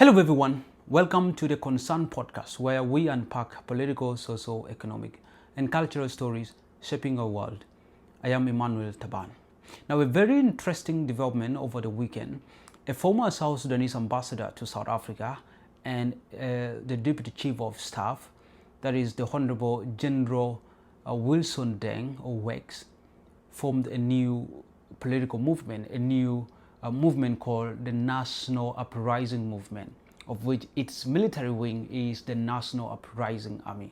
Hello everyone, welcome to the Concern podcast where we unpack political, social, economic and cultural stories shaping our world. I am Emmanuel Taban. Now a very interesting development over the weekend, a former South Sudanese ambassador to South Africa and the Deputy Chief of Staff, that is the Honorable General Wilson Deng or WEX, formed a new political movement, a new movement called the National Uprising Movement, of which its military wing is the National Uprising Army.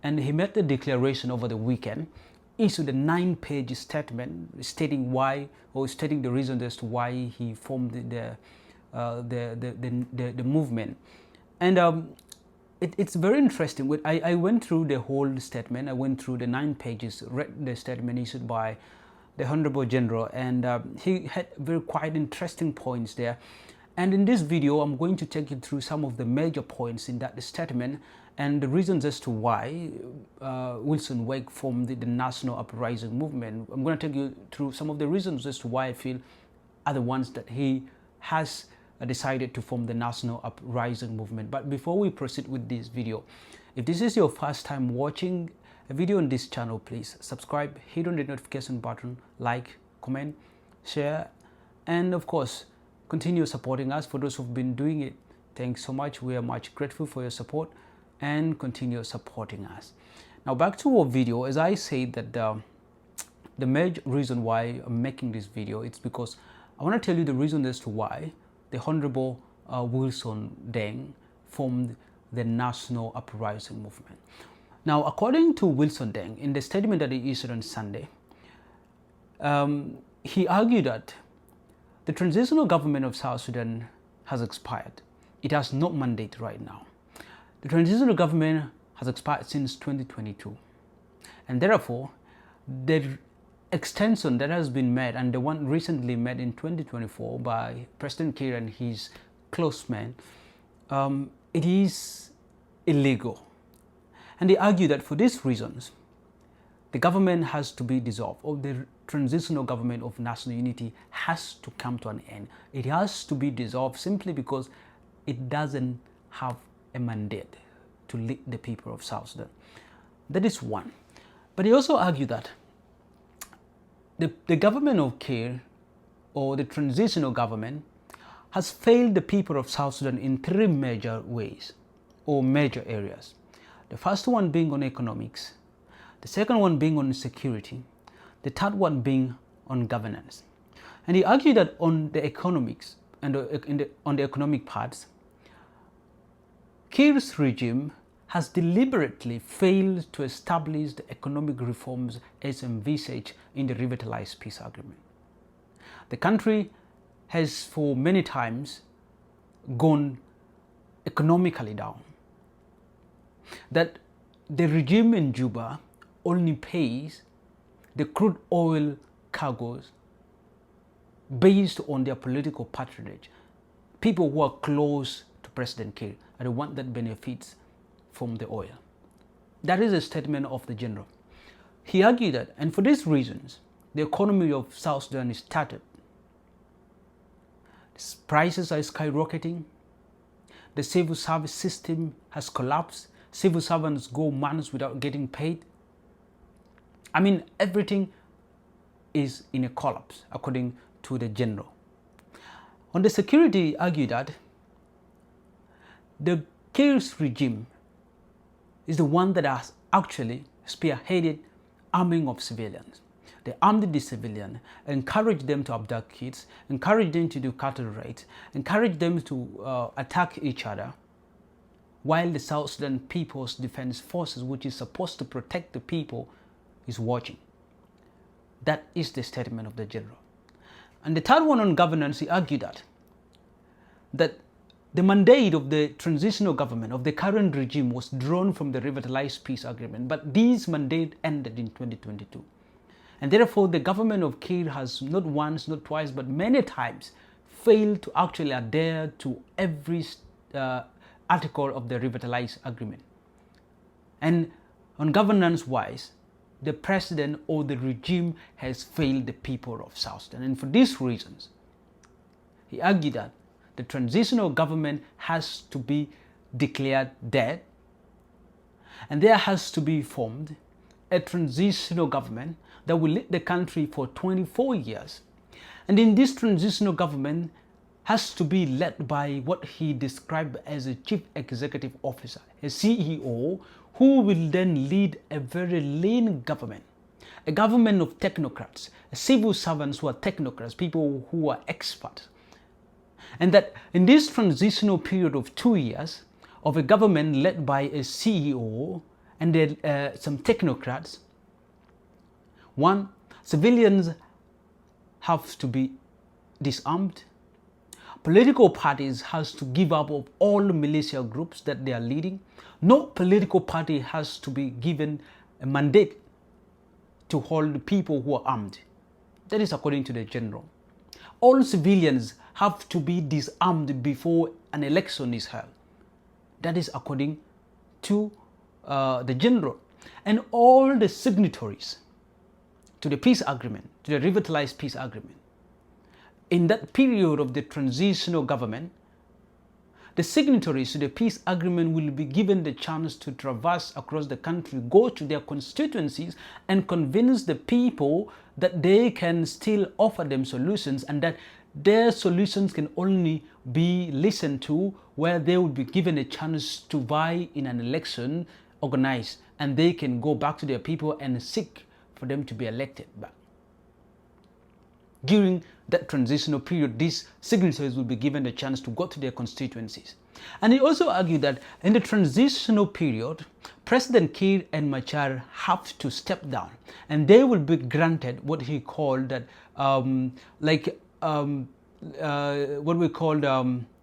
And he made the declaration over the weekend, issued a 9-page statement stating why, or stating the reasons as to why he formed the movement. And it's very interesting. I went through the whole statement. I went through the 9 pages, read the statement issued by the Honorable General, and he had very quite interesting points there. And in this video, I'm going to take you through some of the major points in that statement and the reasons as to why Wilson Wake formed the National Uprising Movement. I'm going to take you through some of the reasons as to why I feel are the ones that he has decided to form the National Uprising Movement. But before we proceed with this video, if this is your first time watching a video on this channel, please subscribe, hit on the notification button, like, comment, share, and of course continue supporting us. For those who've been doing it, thanks so much. We are much grateful for your support, and continue supporting us. Now back to our video. As I said, that the major reason why I'm making this video, it's because I want to tell you the reason as to why the Honorable Wilson Deng formed the National Uprising Movement. Now, according to Wilson Deng, in the statement that he issued on Sunday, he argued that the transitional government of South Sudan has expired. It has no mandate right now. The transitional government has expired since 2022. And therefore, the extension that has been made, and the one recently made in 2024 by President Kiir and his close men, it is illegal. And they argue that for these reasons, the government has to be dissolved, or the transitional government of national unity has to come to an end. It has to be dissolved simply because it doesn't have a mandate to lead the people of South Sudan. That is one. But they also argue that the government of Kiir, or the transitional government, has failed the people of South Sudan in 3 major ways, or major areas. The first one being on economics, the second one being on security, the third one being on governance. And he argued that on the economics and on the economic parts, Kiir's regime has deliberately failed to establish the economic reforms as envisaged in the revitalized peace agreement. The country has for many times gone economically down. That the regime in Juba only pays the crude oil cargoes based on their political patronage. People who are close to President Kiir are the ones that benefits from the oil. That is a statement of the general. He argued that, and for these reasons, the economy of South Sudan is tattered. Prices are skyrocketing. The civil service system has collapsed. Civil servants go months without getting paid. I mean, everything is in a collapse, according to the general. On the security, he argued that the Kiir's regime is the one that has actually spearheaded arming of civilians. They armed the civilians, encouraged them to abduct kids, encouraged them to do cattle raids, encouraged them to attack each other, while the South Sudan People's Defense Forces, which is supposed to protect the people, is watching. That is the statement of the general. And the third one on governance, he argued that the mandate of the transitional government, of the current regime, was drawn from the revitalized peace agreement, but this mandate ended in 2022. And therefore, the government of Kiir has not once, not twice, but many times failed to actually adhere to every article of the revitalized agreement. And on governance wise, the president or the regime has failed the people of South Sudan. And for these reasons, he argued that the transitional government has to be declared dead, and there has to be formed a transitional government that will lead the country for 24 years. And in this transitional government has to be led by what he described as a chief executive officer, a CEO, who will then lead a very lean government, a government of technocrats, civil servants who are technocrats, people who are experts. And that in this transitional period of 2 years of a government led by a CEO and some technocrats, one, civilians have to be disarmed. Political parties has to give up of all militia groups that they are leading. No political party has to be given a mandate to hold people who are armed. That is according to the general. All civilians have to be disarmed before an election is held. That is according to the general. And all the signatories to the peace agreement, to the revitalized peace agreement, in that period of the transitional government, the signatories to the peace agreement will be given the chance to traverse across the country, go to their constituencies and convince the people that they can still offer them solutions, and that their solutions can only be listened to where they will be given a chance to vie in an election organized, and they can go back to their people and seek for them to be elected back. During that transitional period, these signatories will be given a chance to go to their constituencies. And he also argued that in the transitional period, President Kiir and Machar have to step down, and they will be granted what he called that,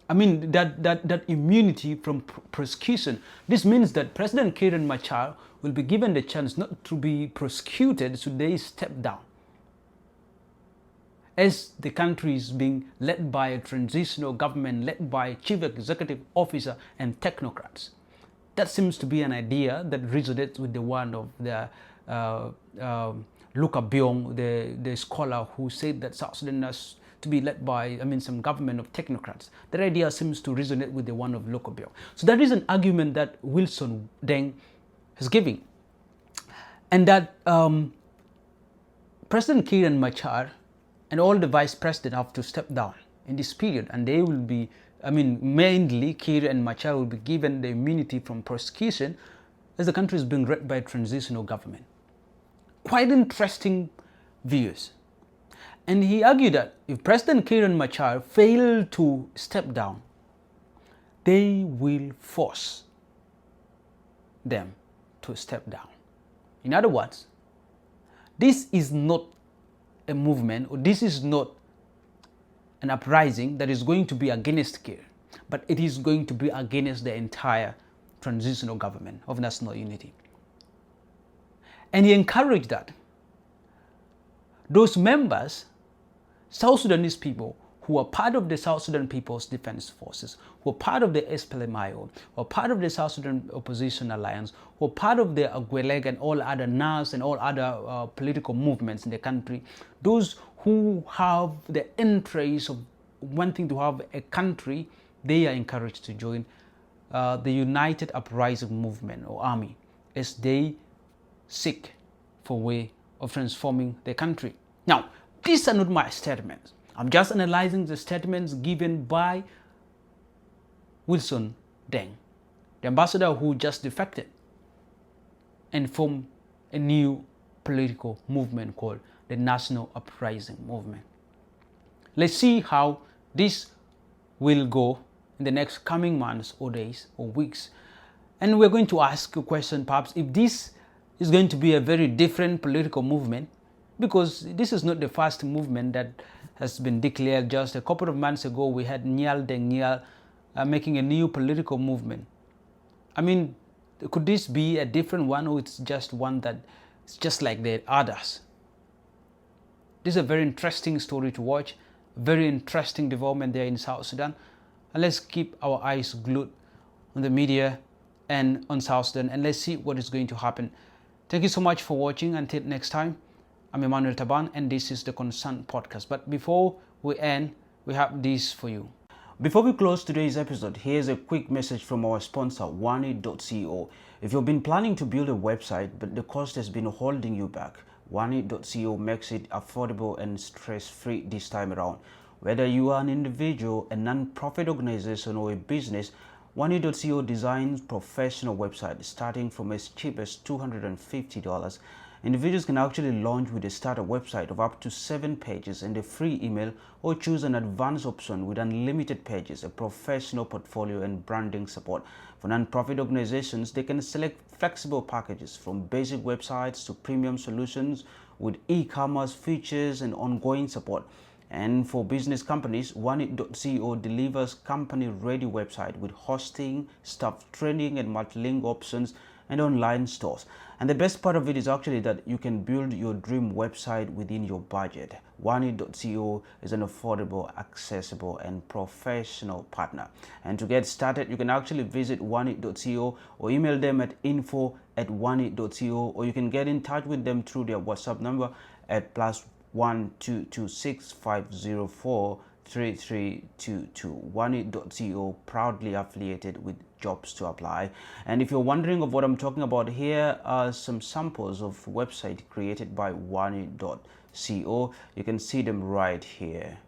that immunity from prosecution. This means that President Kiir and Machar will be given the chance not to be prosecuted should they step down, as the country is being led by a transitional government led by a chief executive officer and technocrats. That seems to be an idea that resonates with the one of the Luka Byung, the scholar who said that South Sudan has to be led by, some government of technocrats. That idea seems to resonate with the one of Luka Byung. So that is an argument that Wilson Deng is giving. And that President Kiir and Machar and all the vice president have to step down in this period, and they will be, mainly Kiir and Machar will be given the immunity from prosecution as the country is being led by a transitional government. Quite interesting views. And he argued that if President Kiir and Machar fail to step down, they will force them to step down. In other words, this is not a movement, or this is not an uprising that is going to be against Kiir, but it is going to be against the entire transitional government of national unity. And he encouraged that those members, South Sudanese people who are part of the South Sudan People's Defense Forces, who are part of the SPLMIO, who are part of the South Sudan Opposition Alliance, who are part of the Agweleg and all other NAS and all other political movements in the country, those who have the interest of wanting to have a country, they are encouraged to join the United Uprising Movement or Army as they seek for a way of transforming the country. Now, these are not my statements. I'm just analyzing the statements given by Wilson Deng, the ambassador who just defected and formed a new political movement called the National Uprising Movement. Let's see how this will go in the next coming months or days or weeks. And we're going to ask a question, perhaps, if this is going to be a very different political movement, because this is not the first movement that has been declared. Just a couple of months ago, we had Deng making a new political movement. Could this be a different one, or it's just one that is just like the others? This is a very interesting story to watch, very interesting development there in South Sudan. And let's keep our eyes glued on the media and on South Sudan, and let's see what is going to happen. Thank you so much for watching. Until next time, I'm Emmanuel Taban, and this is the Concern Podcast. But before we end, we have this for you. Before we close today's episode, here's a quick message from our sponsor, OneIt.co. If you've been planning to build a website but the cost has been holding you back, OneIt.co makes it affordable and stress-free this time around. Whether you are an individual, a non-profit organization, or a business, OneIt.co designs professional websites starting from as cheap as $250. Individuals can actually launch with a starter website of up to 7 pages and a free email, or choose an advanced option with unlimited pages, a professional portfolio, and branding support. For non-profit organizations, they can select flexible packages from basic websites to premium solutions with e-commerce features and ongoing support. And for business companies, OneIt.co delivers company-ready website with hosting, staff training, and multi-link options and online stores. And the best part of it is actually that you can build your dream website within your budget. OneIt.co is an affordable, accessible, and professional partner. And to get started, you can actually visit OneIt.co or email them at info@OneIt.co, or you can get in touch with them through their WhatsApp number at +12265043322. OneIt.co, proudly affiliated with Jobs to Apply. And if you're wondering of what I'm talking about, here are some samples of website created by OneIt.co. You can see them right here.